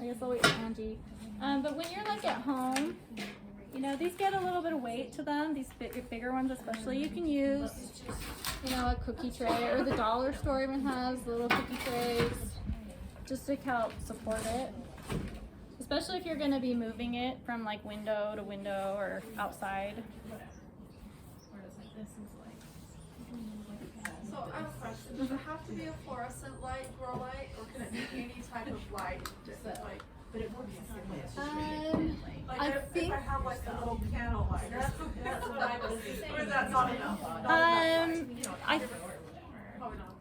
guess I'll wait for Angie. But when you're like at home, you know, these get a little bit of weight to them, these bigger ones especially. You can use, you know, a cookie tray, or the dollar store even has little cookie trays just to help support it. Especially if you're going to be moving it from like window to window or outside. So I have a question. Does it have to be a fluorescent light, grow light, or can it be any type of light? Just like, But it works the same way. It's just really like I if think I have like a little piano light, that's what I was thinking. Or is that not enough?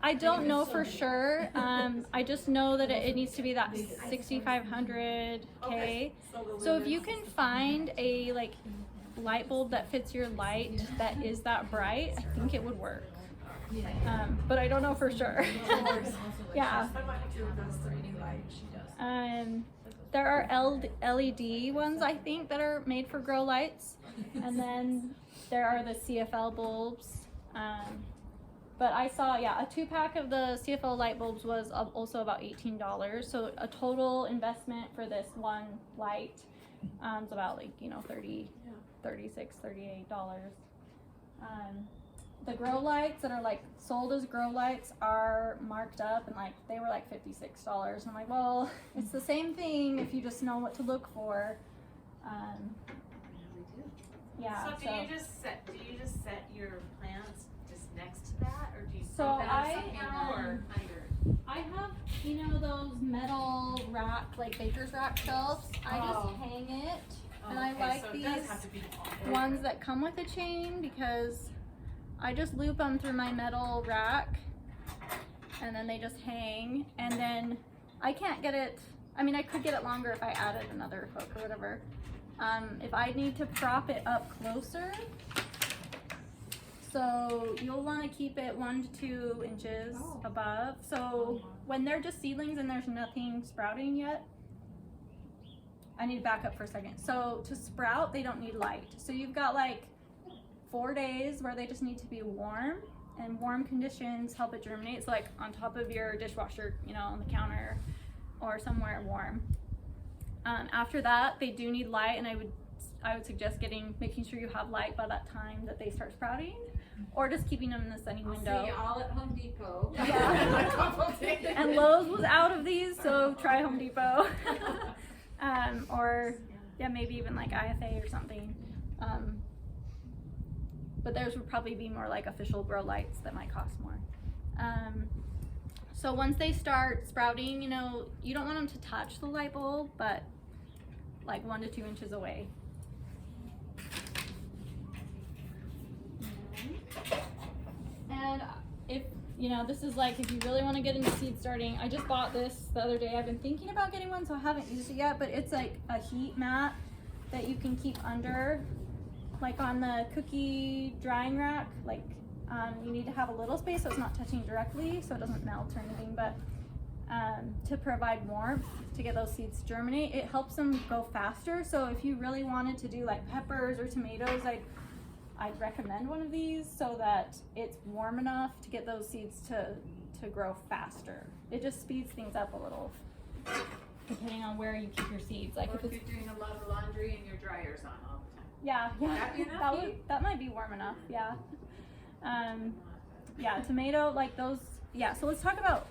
I don't know for sure. I just know that it needs to be that 6500K. Okay. So if you can find a like light bulb that fits your light that is that bright, I think it would work. But I don't know for sure. Yeah. I might have to invest in a new light. There are LED ones, I think, that are made for grow lights, and then there are the CFL bulbs. But I saw, yeah, a 2-pack of the CFL light bulbs was also about $18. So a total investment for this one light is about like, you know, $36, $38. The grow lights that are like sold as grow lights are marked up, and like they were like $56. I'm like, well, it's the same thing if you just know what to look for. Yeah. So do you just set your plants just next to that, or do you So put them on something or under? I have, you know, those metal rack, like baker's rack shelves. I just hang it, and I like so it these does have to be ones that come with a chain, because I just loop them through my metal rack, and then they just hang, and then I can't get it, I mean, I could get it longer if I added another hook or whatever. If I need to prop it up closer, so you'll want to keep it 1 to 2 inches above. So when they're just seedlings and there's nothing sprouting yet, I need to back up for a second. So to sprout, they don't need light. So you've got like 4 days where they just need to be warm, and warm conditions help it germinate. So like on top of your dishwasher, you know, on the counter or somewhere warm. After that, they do need light, and I would suggest making sure you have light by that time that they start sprouting, or just keeping them in the sunny window. See you all at Home Depot. Yeah. And Lowe's was out of these, so try Home Depot. Or yeah, maybe even like IFA or something. But theirs would probably be more like official grow lights that might cost more. So once they start sprouting, you know, you don't want them to touch the light bulb, but like 1 to 2 inches away. And if, you know, this is like, if you really want to get into seed starting, I just bought this the other day. I've been thinking about getting one, so I haven't used it yet, but it's like a heat mat that you can keep under, like on the cookie drying rack. Like you need to have a little space so it's not touching directly, so it doesn't melt or anything, but to provide warmth to get those seeds to germinate. It helps them go faster. So if you really wanted to do like peppers or tomatoes, I'd recommend one of these so that it's warm enough to get those seeds to grow faster. It just speeds things up a little, depending on where you keep your seeds. Like Or if you're doing a lot of laundry and your dryer's on all the time. yeah, That'd be enough that might be warm enough. Yeah. Yeah, tomato, like those. Yeah. So let's talk about.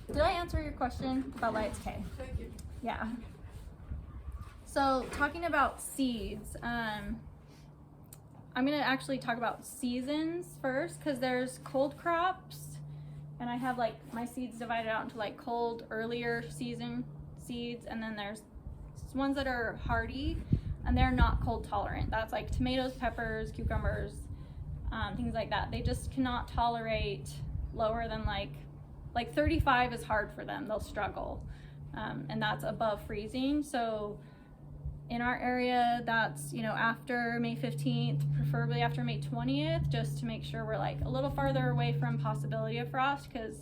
Did I answer your question about lights? Okay. Thank you. Yeah. So talking about seeds, I'm gonna actually talk about seasons first, because there's cold crops, and I have like my seeds divided out into like cold, earlier season seeds, and then there's ones that are hardy and they're not cold tolerant. That's like tomatoes, peppers, cucumbers, things like that. They just cannot tolerate lower than like 35 is hard for them. They'll struggle, and that's above freezing. So in our area, that's, you know, after May 15th, preferably after May 20th, just to make sure we're like a little farther away from possibility of frost, because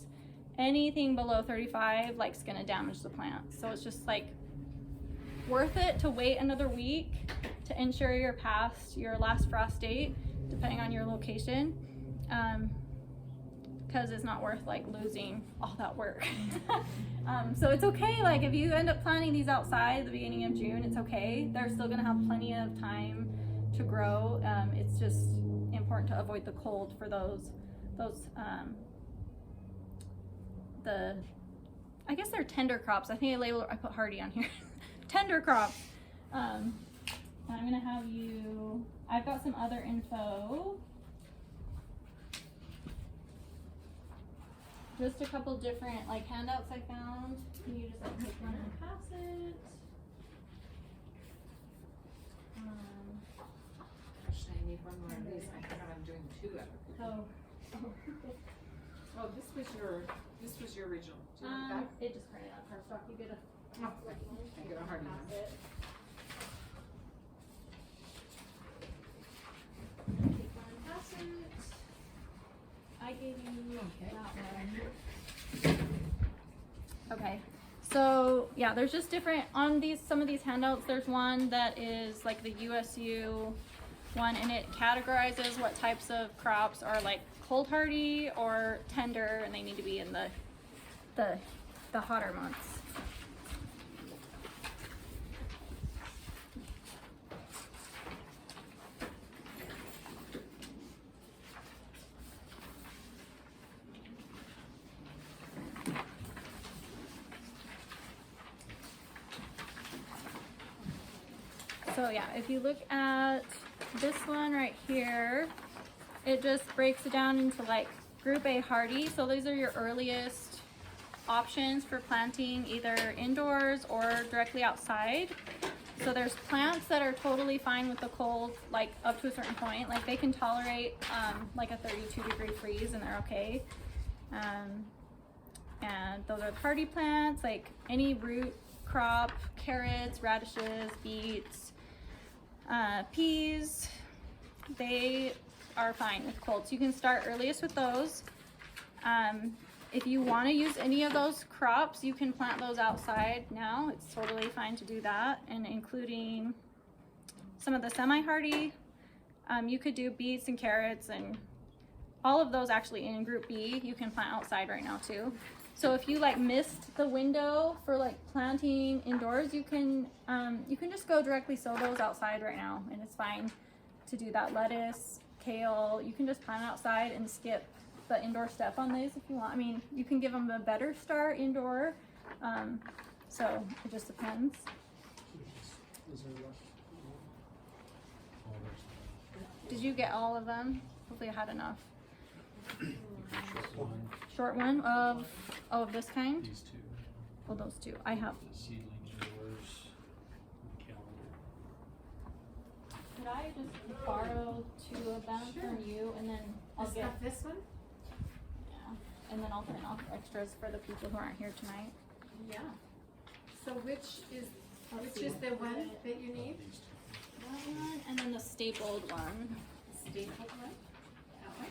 anything below 35 like is gonna damage the plant. So it's just like worth it to wait another week to ensure you're past your last frost date, depending on your location. because it's not worth like losing all that work. So it's okay, like if you end up planting these outside at the beginning of June, it's okay. They're still gonna have plenty of time to grow. It's just important to avoid the cold for those I guess they're tender crops. I think I put hardy on here. Tender crops. And I'm gonna have you, I've got some other info. Just a couple different like handouts I found. Can you just like take one and pass it? Actually, I need one more of these. I forgot I'm doing 2 of them. Oh, this was your original. Do you want that? It just printed out cardstock. You get a I get a hard one. pass it. Take one and pass it. I gave you that one. Okay. So yeah, there's just different on some of these handouts. There's one that is like the USU one, and it categorizes what types of crops are like cold hardy or tender, and they need to be in the hotter months. So yeah, if you look at this one right here, it just breaks it down into like group A hardy. So these are your earliest options for planting either indoors or directly outside. So there's plants that are totally fine with the cold, like up to a certain point, like they can tolerate like a 32-degree freeze and they're okay. And those are hardy plants, like any root crop, carrots, radishes, beets, peas, they are fine with cold. So you can start earliest with those. If you want to use any of those crops, you can plant those outside now. It's totally fine to do that, and including some of the semi-hardy. You could do beets and carrots and all of those actually in group B. You can plant outside right now too. So if you like missed the window for like planting indoors, you can just go directly sow those outside right now, and it's fine to do that. Lettuce, kale, you can just plant outside and skip the indoor step on these if you want. I mean, you can give them a better start indoor. So it just depends. Is there left? Oh, Did you get all of them? Hopefully I had enough. there's one. Short one of this kind? These two. Oh, those two. I have. The seedlings, yours, and calendar. Could I just borrow 2 of them from you, and then I'll Is get, that this one? yeah, and then I'll print off extras for the people who aren't here tonight. Yeah. So which is the one that you need? These two. That one, and then the stapled one. Stapled one? That one?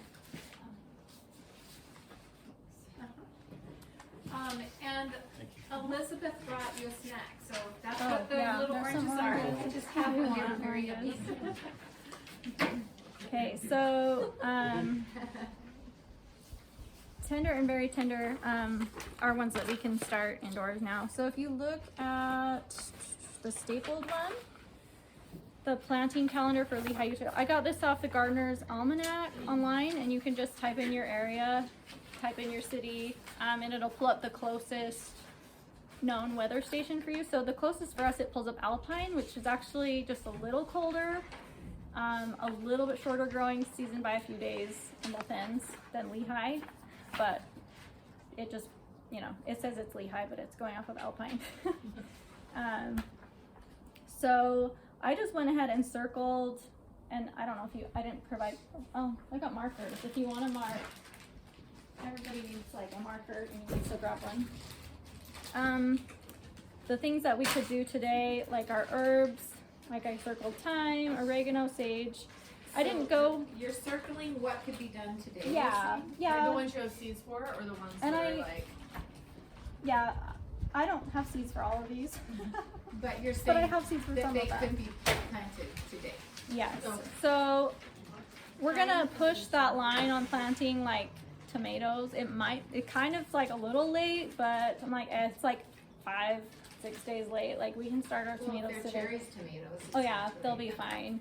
And Thank you. Elizabeth brought you a snack, so that's Oh, what the yeah, little there's oranges some are. oranges. Just have You them, want they're very oranges. yummy. Okay, so tender and very tender are ones that we can start indoors now. So if you look at the stapled one, the planting calendar for Lehigh, Utah. I got this off the Gardener's Almanac online, and you can just type in your area, type in your city, and it'll pull up the closest known weather station for you. So the closest for us, it pulls up Alpine, which is actually just a little colder, a little bit shorter growing season by a few days in both ends than Lehigh, but it just, you know, it says it's Lehigh, but it's going off of Alpine. So I just went ahead and circled, and I don't know if I didn't provide, oh, I got markers. If you want to mark, everybody needs like a marker, and you can still grab one. The things that we could do today, like our herbs, like I circled thyme, oregano, sage. I didn't go, You're circling what could be done today. you're yeah, saying? yeah. Are the ones you have seeds for, or the ones And that I- are like? Yeah, I don't have seeds for all of these, But you're but I saying have seeds for that some they of them. could be planted today. Yes. Okay. So we're gonna push that line on planting like tomatoes. It kind of like a little late, but I'm like, it's like 5-6 days late. Like we can start our tomatoes Well, if today. they're cherries tomatoes. Oh yeah, they'll be fine.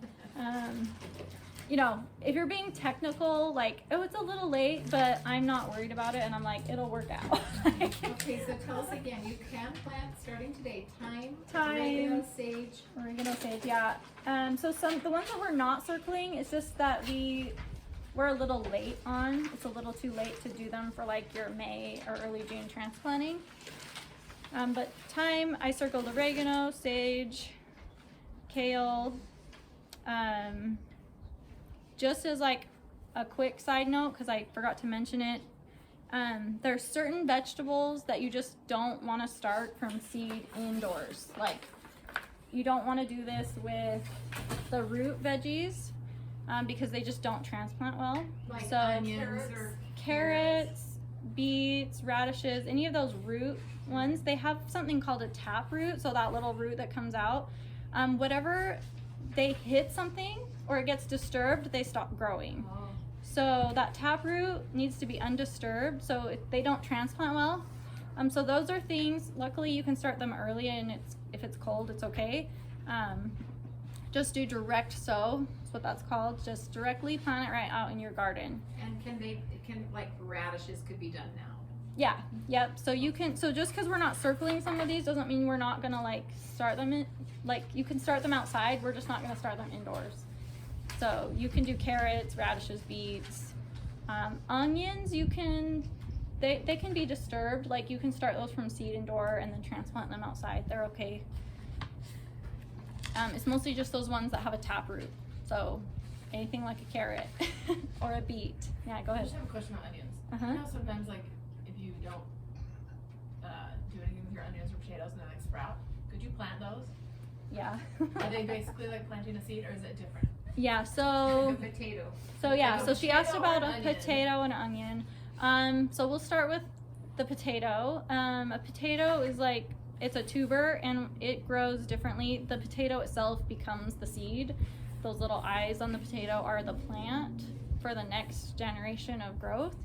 You know, if you're being technical, like, oh, it's a little late, but I'm not worried about it, and I'm like, it'll work out. Okay, so tell us again, you can plant starting today, thyme, Thyme. oregano, sage. Oregano sage, yeah. So the ones that we're not circling, it's just that we're a little late on. It's a little too late to do them for like your May or early June transplanting. But thyme, I circled oregano, sage, kale. Just as like a quick side note, because I forgot to mention it, there's certain vegetables that you just don't want to start from seed indoors. Like you don't want to do this with the root veggies because they just don't transplant well. Like So onions or carrots, beets, radishes, any of those root ones, they have something called a tap root. So that little root that comes out, whatever they hit something or it gets disturbed, they stop growing. Oh. So that taproot needs to be undisturbed so they don't transplant well. So those are things, luckily you can start them early, and if it's cold, it's okay. Just do direct sow, that's what that's called. Just directly plant it right out in your garden. And can like radishes could be done now? Yeah, yep. So just because we're not circling some of these doesn't mean we're not gonna like start them in, like you can start them outside, we're just not gonna start them indoors. So you can do carrots, radishes, beets, onions. You can, they can be disturbed. Like you can start those from seed indoor and then transplant them outside. They're okay. It's mostly just those ones that have a taproot. So anything like a carrot or a beet. Yeah, go I ahead. just have a question about onions. Uh-huh. You know sometimes like if you don't do anything with your onions or potatoes and they like sprout, could you plant those? Yeah. Are they basically like planting a seed or is it different? Yeah. So. Like a potato. So yeah, Like a so she asked potato or about an a onion? potato and an onion. So we'll start with the potato. A potato is like, it's a tuber and it grows differently. The potato itself becomes the seed. Those little eyes on the potato are the plant for the next generation of growth.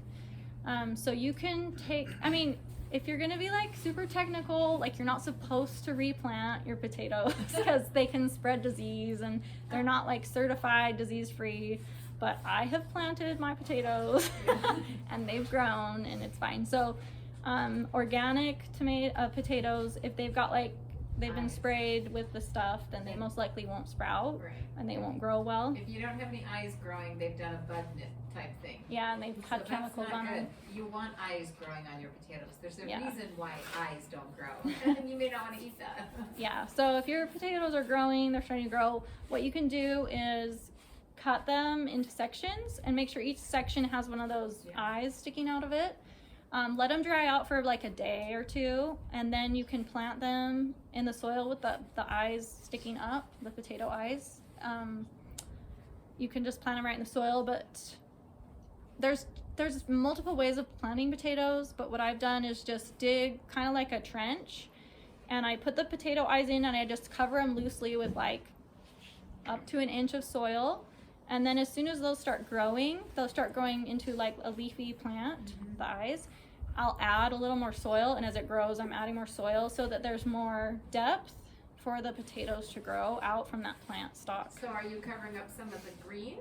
So you can take, I mean, if you're gonna be like super technical, like you're not supposed to replant your potatoes because they can spread disease and they're not like certified disease free. But I have planted my potatoes and they've grown and it's fine. So organic potatoes, if they've got like, they've been sprayed with the stuff, then they most likely won't sprout Right. and they won't grow well. If you don't have any eyes growing, they've done a bud knit type thing. Yeah, and they've had So that's chemicals not on good. them. You want eyes growing on your potatoes. There's a Yeah. reason why eyes don't grow. And you may not want to eat that. Yeah, so if your potatoes are growing, they're starting to grow, what you can do is cut them into sections and make sure each section has one of those eyes sticking out of it. Let them dry out for like a day or two, and then you can plant them in the soil with the eyes sticking up, the potato eyes. You can just plant them right in the soil, but there's multiple ways of planting potatoes, but what I've done is just dig kind of like a trench, and I put the potato eyes in and I just cover them loosely with like up to an inch of soil. And then as soon as those start growing, they'll start growing into like a leafy plant, the eyes. I'll add a little more soil, and as it grows, I'm adding more soil so that there's more depth for the potatoes to grow out from that plant stalk. So are you covering up some of the green?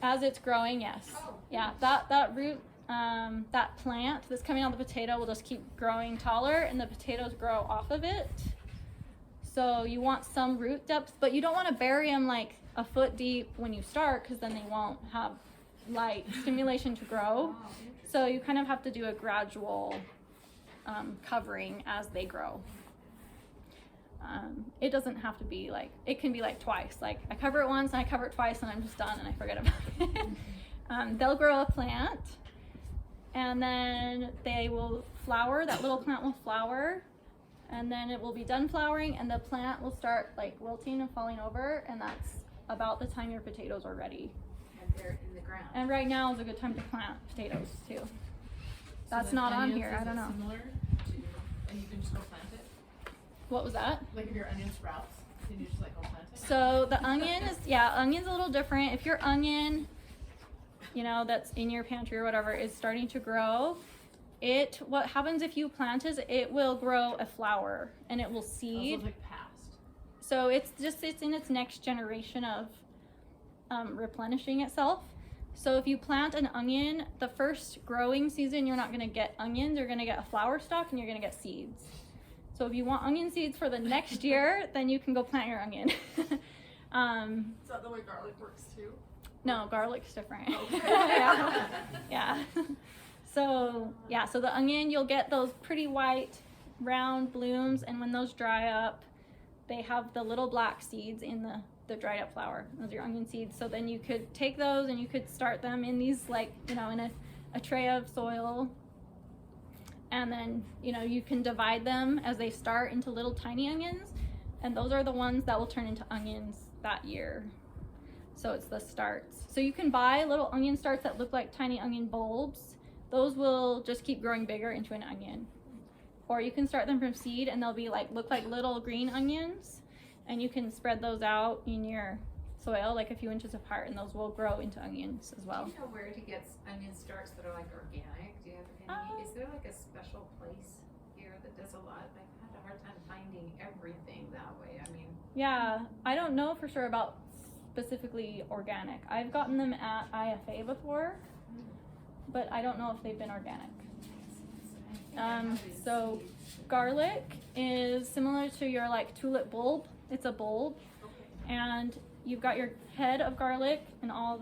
As it's growing, yes. Oh. Yeah, that root, that plant that's coming out of the potato will just keep growing taller, and the potatoes grow off of it. So you want some root depth, but you don't want to bury them like a foot deep when you start, because then they won't have light stimulation to grow. Oh, So you kind of have to do a gradual covering as they grow. It doesn't have to be like, it can be like twice. Like I cover it once and I cover it twice and I'm just done and I forget about it. They'll grow a plant and then they will flower. That little plant will flower, and then it will be done flowering and the plant will start like wilting and falling over, and that's about the time your potatoes are ready. And they're in the ground. And right now is a good time to plant potatoes too. That's So not then on onions, here, I is don't it know. Similar to, and you can just go plant it? What was that? Like if your onion sprouts, can you just like go plant it? So the onion is, yeah, onion's a little different. If your onion, you know, that's in your pantry or whatever is starting to grow, what happens if you plant is it will grow a flower and it will Those seed. look like past. So it's in its next generation of replenishing itself. So if you plant an onion, the first growing season, you're not going to get onions. You're going to get a flower stalk and you're going to get seeds. So if you want onion seeds for the next year, then you can go plant your onion. Is that the way garlic works too? No, garlic's different. Okay. Yeah. Yeah. So the onion, you'll get those pretty white, round blooms, and when those dry up, they have the little black seeds in the dried up flower. Those are your onion seeds. So then you could take those and you could start them in these, like, you know, in a tray of soil. And then, you know, you can divide them as they start into little tiny onions. And those are the ones that will turn into onions that year. So it's the starts. So you can buy little onion starts that look like tiny onion bulbs. Those will just keep growing bigger into an onion. Or you can start them from seed and they'll be look like little green onions. And you can spread those out in your soil like a few inches apart and those will grow into onions as well. Do you know where to get onion starts that are like organic? Do you have any? Is there like a special place here that does a lot? I've had a hard time finding everything that way. I mean, Yeah, I don't know for sure about specifically organic. I've gotten them at IFA before, but I don't know if they've been organic. So garlic is similar to your tulip bulb. It's a bulb, and you've got your head of garlic and all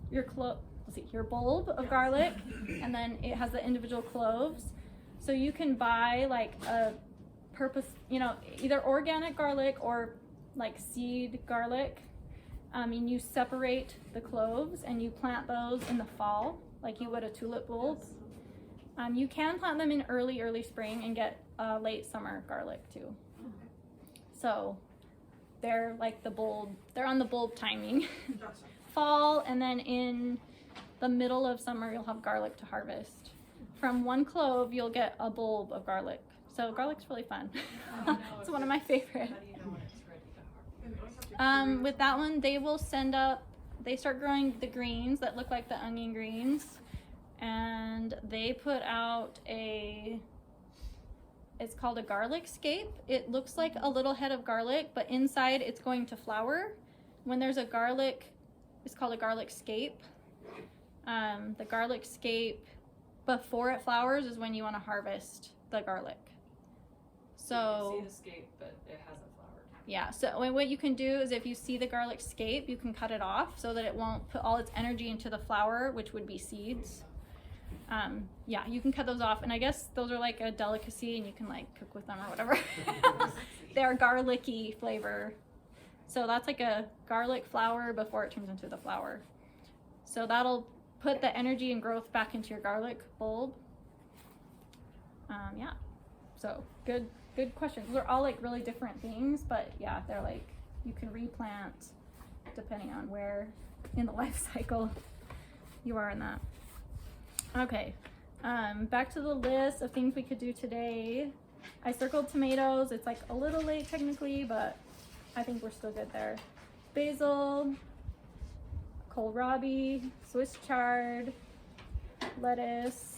your bulb of garlic, and then it has the individual cloves. So you can buy a either organic garlic or seed garlic. And you separate the cloves and you plant those in the fall like you would a tulip bulb. You can plant them in early spring and get late summer garlic too. So they're they're on the bulb timing. Fall, and then in the middle of summer you'll have garlic to harvest. From one clove you'll get a bulb of garlic. So garlic's really fun. It's one of my favorites. how do you know when it's ready to harvest? With that one, they start growing the greens that look like the onion greens, and they put out it's called a garlic scape. It looks like a little head of garlic, but inside it's going to flower. When there's a garlic, it's called a garlic scape. The garlic scape, before it flowers, is when you want to harvest the garlic. So you can see the scape, but it hasn't flowered. yeah, so what you can do is if you see the garlic scape, you can cut it off so that it won't put all its energy into the flower, which would be seeds. Yeah, you can cut those off, and I guess those are like a delicacy and you can cook with them or whatever. They're garlicky flavor. So that's like a garlic flower before it turns into the flower. So that'll put the energy and growth back into your garlic bulb. Yeah, so good questions. Those are all really different things, but yeah, they're you can replant depending on where in the life cycle you are in that. Okay, back to the list of things we could do today. I circled tomatoes. It's a little late technically, but I think we're still good there. Basil, kohlrabi, Swiss chard, lettuce.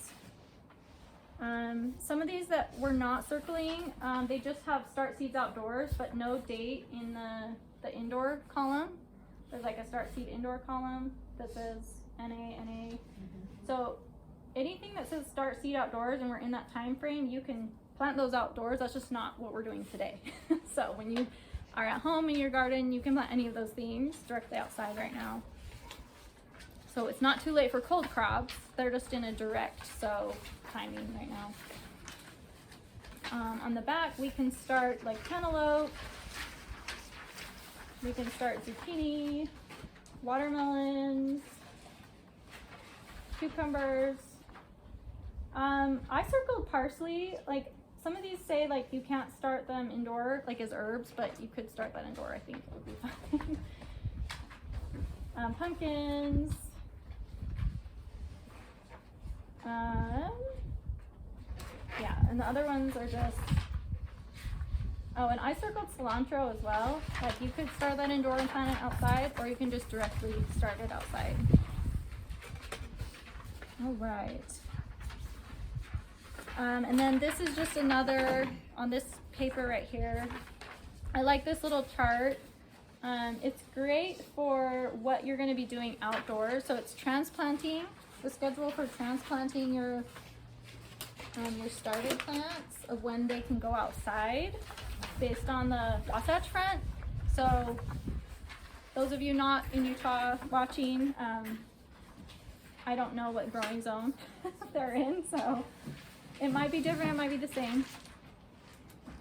Some of these that we're not circling, they just have start seeds outdoors, but no date in the indoor column. There's a start seed indoor column that says NA. So anything that says start seed outdoors and we're in that time frame, you can plant those outdoors. That's just not what we're doing today. So when you are at home in your garden, you can plant any of those things directly outside right now. So it's not too late for cold crops. They're just in a direct timing right now. On the back, we can start cantaloupe. We can start zucchini, watermelons, cucumbers. I circled parsley. Some of these say you can't start them indoor as herbs, but you could start that indoor. I think it would be fine. Pumpkins. Yeah, and the other ones are just, and I circled cilantro as well. You could start that indoor and plant it outside, or you can just directly start it outside. All right. And then this is just another, on this paper right here, I like this little chart. It's great for what you're going to be doing outdoors. So it's transplanting, the schedule for transplanting your started plants of when they can go outside based on the Wasatch Front. So those of you not in Utah watching, I don't know what growing zone they're in, so it might be different, it might be the same.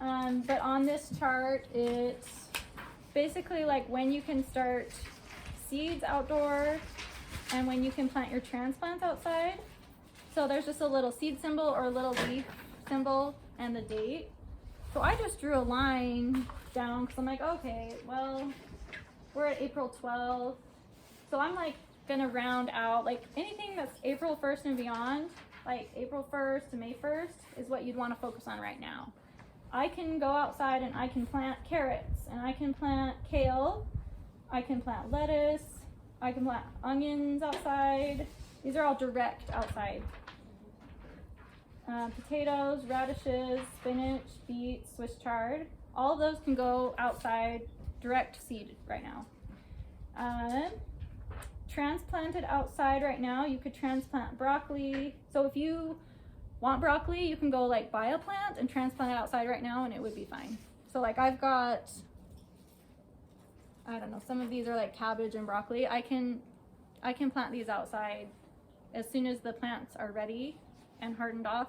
But on this chart, it's basically like when you can start seeds outdoors and when you can plant your transplants outside. So there's just a little seed symbol or a little leaf symbol and the date. So I just drew a line down because I'm like, okay, well, we're at April 12th. So I'm like gonna round out like anything that's April 1st and beyond, like April 1st to May 1st is what you'd want to focus on right now. I can go outside and I can plant carrots and I can plant kale, I can plant lettuce, I can plant onions outside. These are all direct outside. Potatoes, radishes, spinach, beets, Swiss chard. All of those can go outside direct seed right now. Transplanted outside right now, you could transplant broccoli. So if you want broccoli, you can go like buy a plant and transplant it outside right now and it would be fine. So like I've got, I don't know, some of these are like cabbage and broccoli. I can plant these outside as soon as the plants are ready and hardened off.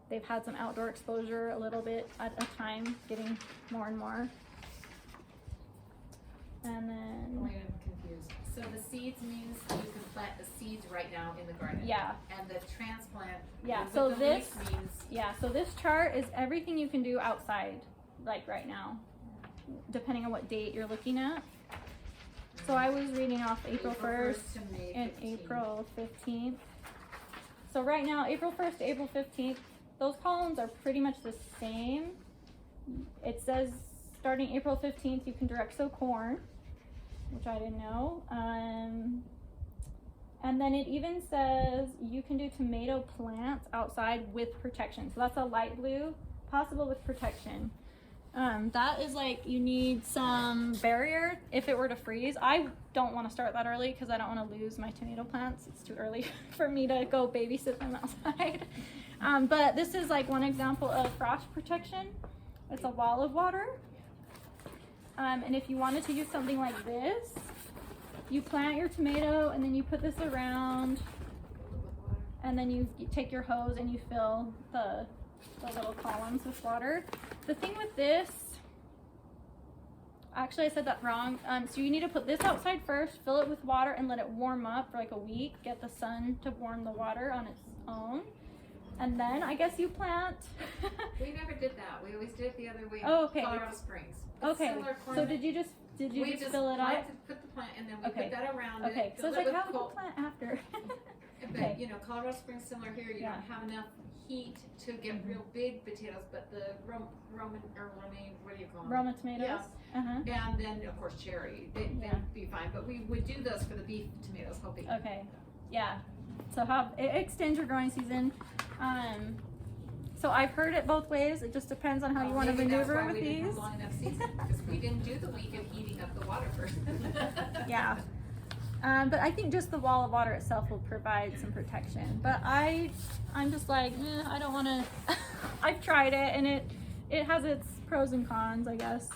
They've had some outdoor exposure a little bit at a time, getting more and more. And then, Wait, I'm confused. So the seeds means you can plant the seeds right now in the garden. yeah, And the transplant. Yeah, with so the this- leaf means. yeah, so this chart is everything you can do outside, like right now, depending on what date you're looking at. So I was reading off April 1st to May and 15th. April 15th. So right now, April 1st to April 15th, those columns are pretty much the same. It says starting April 15th, you can direct sow corn, which I didn't know. And then it even says you can do tomato plants outside with protection. So that's a light blue, possible with protection. That is like you need some barrier if it were to freeze. I don't want to start that early because I don't want to lose my tomato plants. It's too early for me to go babysit them outside. But this is like one example of frost protection. It's a wall of water. And if you wanted to use something like this, you plant your tomato and then you put this around and then you take your hose and you fill the little columns with water. The thing with this, actually I said that wrong. So you need to put this outside first, fill it with water and let it warm up for like a week. Get the sun to warm the water on its own. And then I guess you plant. We never did that. We always did it the other way. Oh, okay. Colorado Springs. It's Okay, similar so corn. did you just fill it like up? to put the plant and then we Okay. put that around Okay, it. so it's fill like it with how do you cold- plant after? But Okay. you know, Colorado Springs similar here. You Yeah. don't have enough heat to get real big potatoes, but the romaine, what do you call them? Roma tomatoes? Yeah. Uh-huh. And then of course cherry. They'd be fine. But we would do those for the beef tomatoes, hoping. Okay, yeah. So it extends your growing season. So I've heard it both ways. It just depends on how you want to Maybe that's maneuver why with we didn't these. have long enough season because we didn't do the week of heating up the water first. Yeah. But I think just the wall of water itself will provide some protection. But I'm just like, I don't want to. I've tried it and it has its pros and cons, I guess.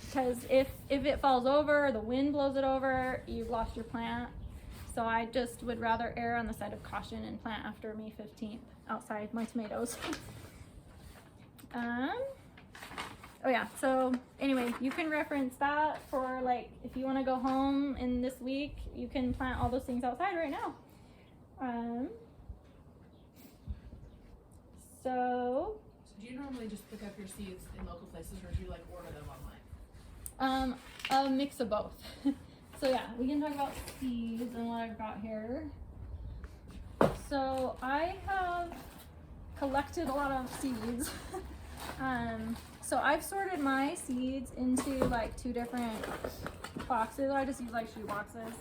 Because if it falls over, the wind blows it over, you've lost your plant. So I just would rather err on the side of caution and plant after May 15th outside my tomatoes. Oh yeah, so anyway, you can reference that for like, if you want to go home in this week, you can plant all those things outside right now. So do you normally just pick up your seeds in local places or do you like order them online? a mix of both. So yeah, we can talk about seeds and what I've got here. So I have collected a lot of seeds. So I've sorted my seeds into like 2 different boxes. I just use like shoe boxes.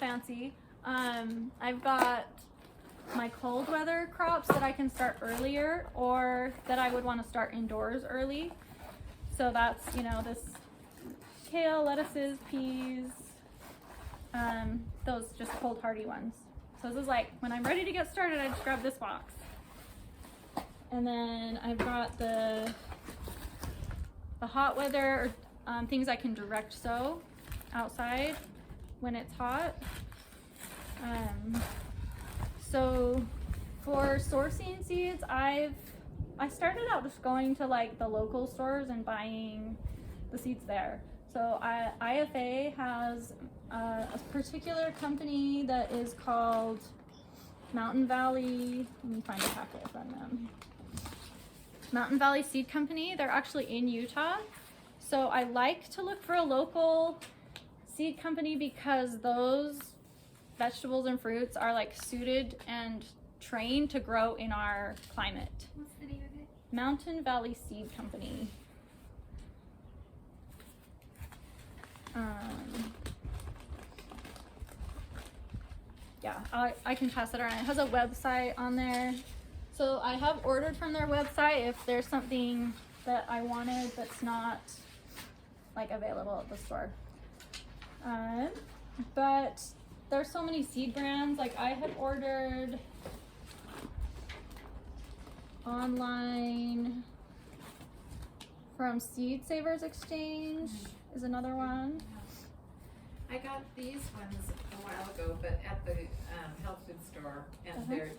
fancy. I've got my cold weather crops that I can start earlier, or that I would want to start indoors early. So that's, this kale, lettuces, peas, those just cold hardy ones. So this is like, when I'm ready to get started, I just grab this box. And then I've got the hot weather, things I can direct sow outside when it's hot. So for sourcing seeds, I started out just going to like the local stores and buying the seeds there. So IFA has a particular company that is called Mountain Valley. Let me find a packet from them. Mountain Valley Seed Company. They're actually in Utah. So I like to look for a local seed company because those vegetables and fruits are like suited and trained to grow in our climate. What's the name of it? Mountain Valley Seed Company. Yeah, I can pass it around. It has a website on there. So I have ordered from their website if there's something that I wanted that's not like available at the store. But there's so many seed brands. Like I had ordered online from Seed Savers Exchange is another one. I got these ones a while ago, but at the health food store, and I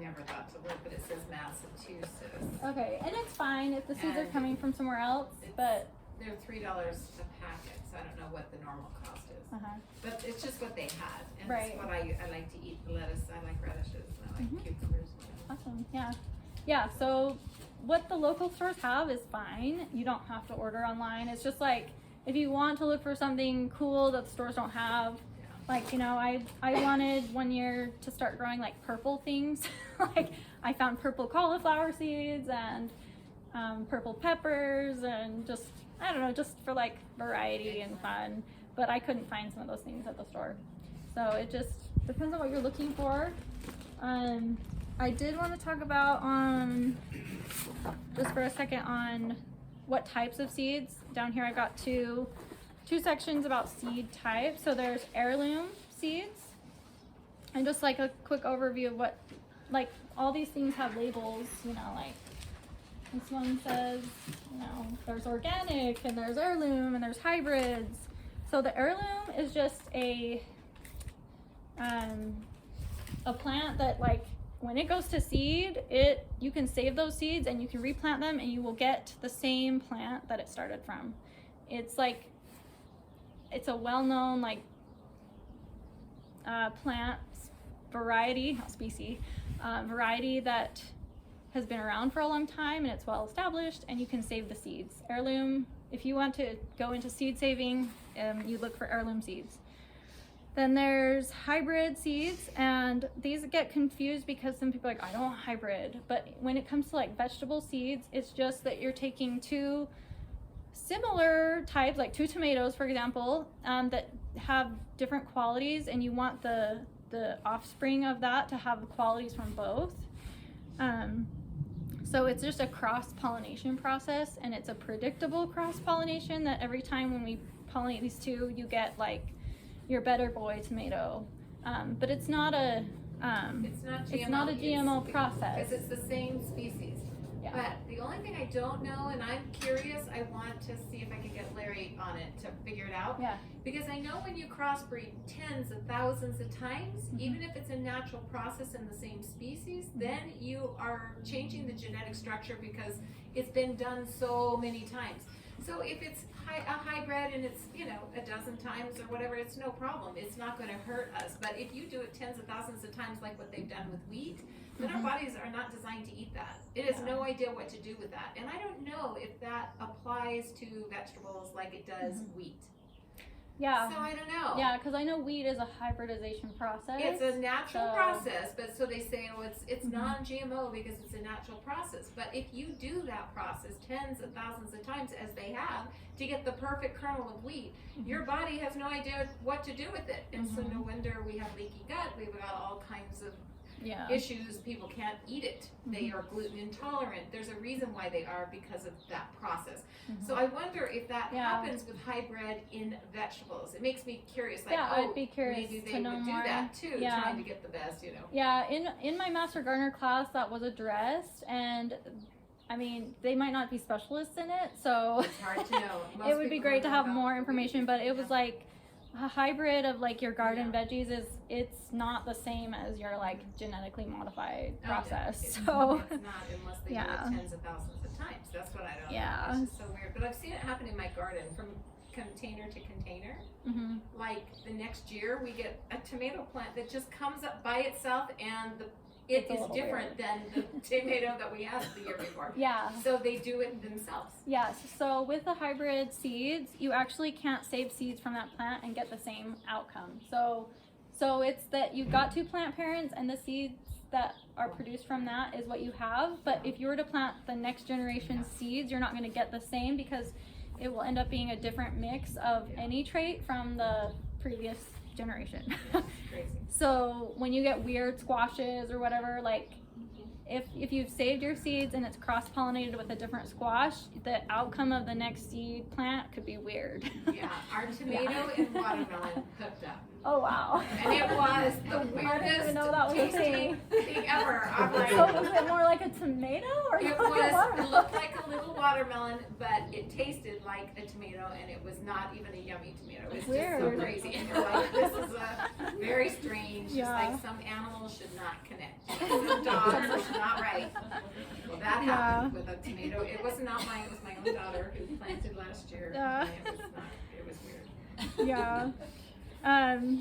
never thought to look, but it says Massachusetts. Okay, and it's fine if the seeds are And coming from somewhere else, but They're $3 a packet, so I don't know what the normal cost is. But it's just what they had, and Right. it's what I like to eat. Lettuce, I like radishes, and I like Mhm. cucumbers. awesome, yeah. So what the local stores have is fine. You don't have to order online. It's just like if you want to look for something cool that the stores don't have. Like, I wanted one year to start growing like purple things. Like I found purple cauliflower seeds and purple peppers and just, I don't know, just for like variety and fun. But I couldn't find some of those things at the store. So it just depends on what you're looking for. I did want to talk about just for a second on what types of seeds. Down here I've got two sections about seed types. So there's heirloom seeds, and just like a quick overview of what, like all these things have labels, like this one says, there's organic and there's heirloom and there's hybrids. So the heirloom is just a plant that like when it goes to seed, you can save those seeds and you can replant them and you will get the same plant that it started from. It's like, it's a well-known like plant variety, not species, variety that has been around for a long time and it's well established, and you can save the seeds. Heirloom, if you want to go into seed saving, you look for heirloom seeds. Then there's hybrid seeds, and these get confused because some people are like, I don't want hybrid. But when it comes to like vegetable seeds, it's just that you're taking two similar types, like two tomatoes, for example, that have different qualities, and you want the offspring of that to have qualities from both. So it's just a cross-pollination process, and it's a predictable cross-pollination that every time when we pollinate these two, you get like your better boy tomato. But it's not a It's not GMO. GMO process. Because it's the same species. Yeah. But the only thing I don't know, and I'm curious, I want to see if I can get Larry on it to figure it out. Yeah. Because I know when you crossbreed tens of thousands of times, Mhm. even if it's a natural process in the same species, then you are changing the genetic structure because it's been done so many times. So if it's a hybrid and it's, a dozen times or whatever, it's no problem. It's not going to hurt us. But if you do it tens of thousands of times like what they've done with wheat, then our bodies are not designed to eat that. It has no idea what to do with that. And I don't know if that applies to vegetables like it does wheat. Yeah. So I don't know. Yeah, because I know wheat is a hybridization process. It's a natural so- process, but so they say, oh, it's Mhm. non-GMO because it's a natural process. But if you do that process tens of thousands of times, as they have, to get the perfect kernel of wheat, your body has no idea what to do with it. And so no wonder we have leaky gut. We've got all kinds of Yeah. issues. People can't eat it. They are gluten intolerant. There's a reason why they are, because of that process. So I wonder if that Yeah. happens with hybrid in vegetables. It makes me curious. Like, Yeah, oh, I'd be curious maybe they to know would do more. that too, Yeah. trying to get the best, you know. Yeah, in my Master Gardener class that was addressed, and I mean, they might not be specialists in it, so It's hard to know. Most it would be people great to know have about more the information, wheat. but it was like a hybrid of like your garden Yeah. veggies it's not the same as your like genetically modified Oh, no, process. it's, So it's not unless they Yeah. do it tens of thousands of times. That's what I don't Yeah. know. It's just so weird. But I've seen it happen in my garden from container to container. mhm. Like the next year we get a tomato plant that just comes up by itself, and it It's a is little different than the tomato that we had the year before. Yeah. So they do it themselves. Yes, so with the hybrid seeds, you actually can't save seeds from that plant and get the same outcome. So it's that you've got two plant parents and the seeds that are produced from that is what you have. But if you were to plant the next generation seeds, you're not going to get the same because it will end up being a different mix of any trait from the previous generation. Crazy. So when you get weird squashes or whatever, like if you've saved your seeds and it's cross-pollinated with a different squash, the outcome of the next seed plant could be weird. Yeah, our tomato and watermelon hooked up. Oh wow. And it was the I didn't weirdest even know that was a tasting thing ever. I'm like, So was it more like a tomato or it more like a was, it watermelon? looked like a little watermelon, but it tasted like a tomato, and it was not even a yummy tomato. It was just so Weird. crazy. And you're like, this is a very strange, just Yeah. like some animals should not connect. Some dogs is not right. Well, that Yeah. happened with a tomato. It was not mine, it was my own daughter who planted last year. Yeah. And it was weird. Yeah.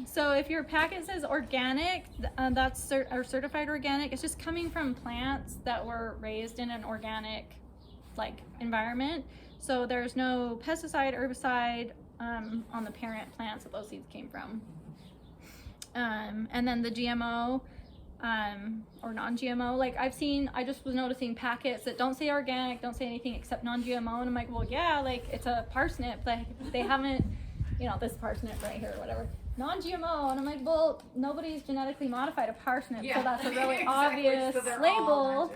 So if your packet says organic, that's or certified organic. It's just coming from plants that were raised in an organic, like environment. So there's no pesticide, herbicide on the parent plants that those seeds came from. And then the GMO or non-GMO, like I just was noticing packets that don't say organic, don't say anything except non-GMO, and I'm like, well, yeah, like it's a parsnip. Like they haven't. You know, this parsnip right here or whatever, non-GMO, and I'm like, well, nobody's genetically modified a parsnip, so that's a really exactly. obvious So they're all label.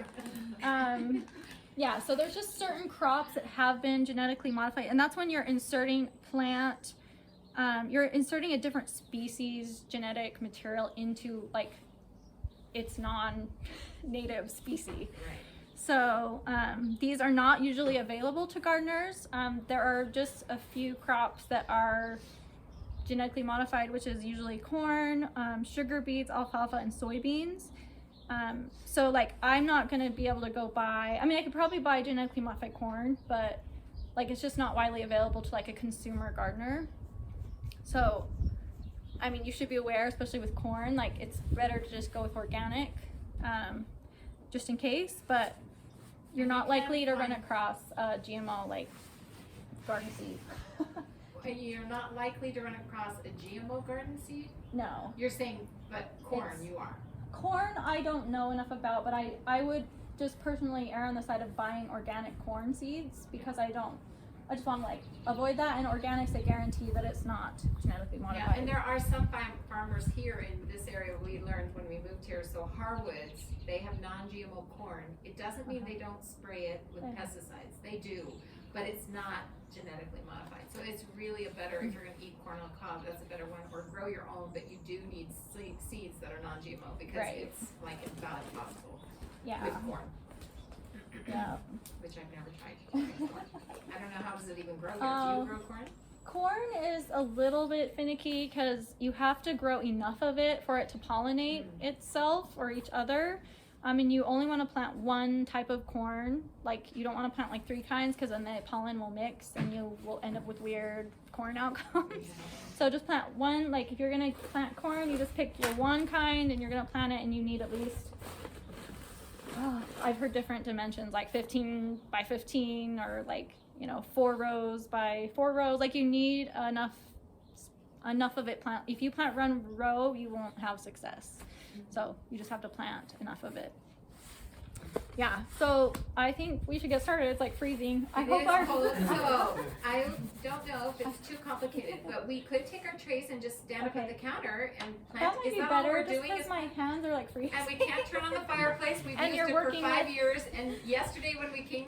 natural. Yeah, so there's just certain crops that have been genetically modified, and that's when you're inserting you're inserting a different species genetic material into like its non-native species. Right. So these are not usually available to gardeners. There are just a few crops that are genetically modified, which is usually corn, sugar beets, alfalfa, and soybeans. So like I'm not gonna be able to go buy, I mean I could probably buy genetically modified corn, but like it's just not widely available to like a consumer gardener. So I mean you should be aware, especially with corn, like it's better to just go with organic, just in case, but you're not likely to run across GMO like garden seed. And you're not likely to run across a GMO garden seed? No. You're saying, but corn, It's- you are. Corn I don't know enough about, but I would just personally err on the side of buying organic corn seeds because I just want to like avoid that, and organics they guarantee that it's not genetically modified. Yeah, and there are some farmers here in this area we learned when we moved here. So Harwoods, they have non-GMO corn. It doesn't mean they don't spray it with Okay. pesticides. They do, but it's not genetically modified. So it's really a better, if you're gonna eat corn on the cob, that's a better one, or grow your own, but you do need seeds that are non-GMO because Right. it's like about impossible yeah. with corn, Yeah. which I've never tried. I don't know, how does it even grow here? Do Um, you grow corn? Corn is a little bit finicky because you have to grow enough of it for it to pollinate itself or each other. And you only want to plant one type of corn. Like you don't want to plant like 3 kinds because then the pollen will mix and you will end up with weird corn outcomes. So just plant one. Like if you're gonna plant corn, you just pick your one kind and you're gonna plant it, and you need at least. I've heard different dimensions, like 15 by 15 or like 4 rows by 4 rows. Like you need enough enough of it plant. If you plant one row, you won't have success. So you just have to plant enough of it. Yeah, so I think we should get started. It's like freezing. I It hope is our cold, so I don't know if it's too complicated, but we could take our trays and just stand up at Okay. the counter and that plant. might Is be that all better we're just doing? because my hands are like freezing. And we can't turn on the fireplace. We've And used you're it for working 5 with- years. And yesterday when we came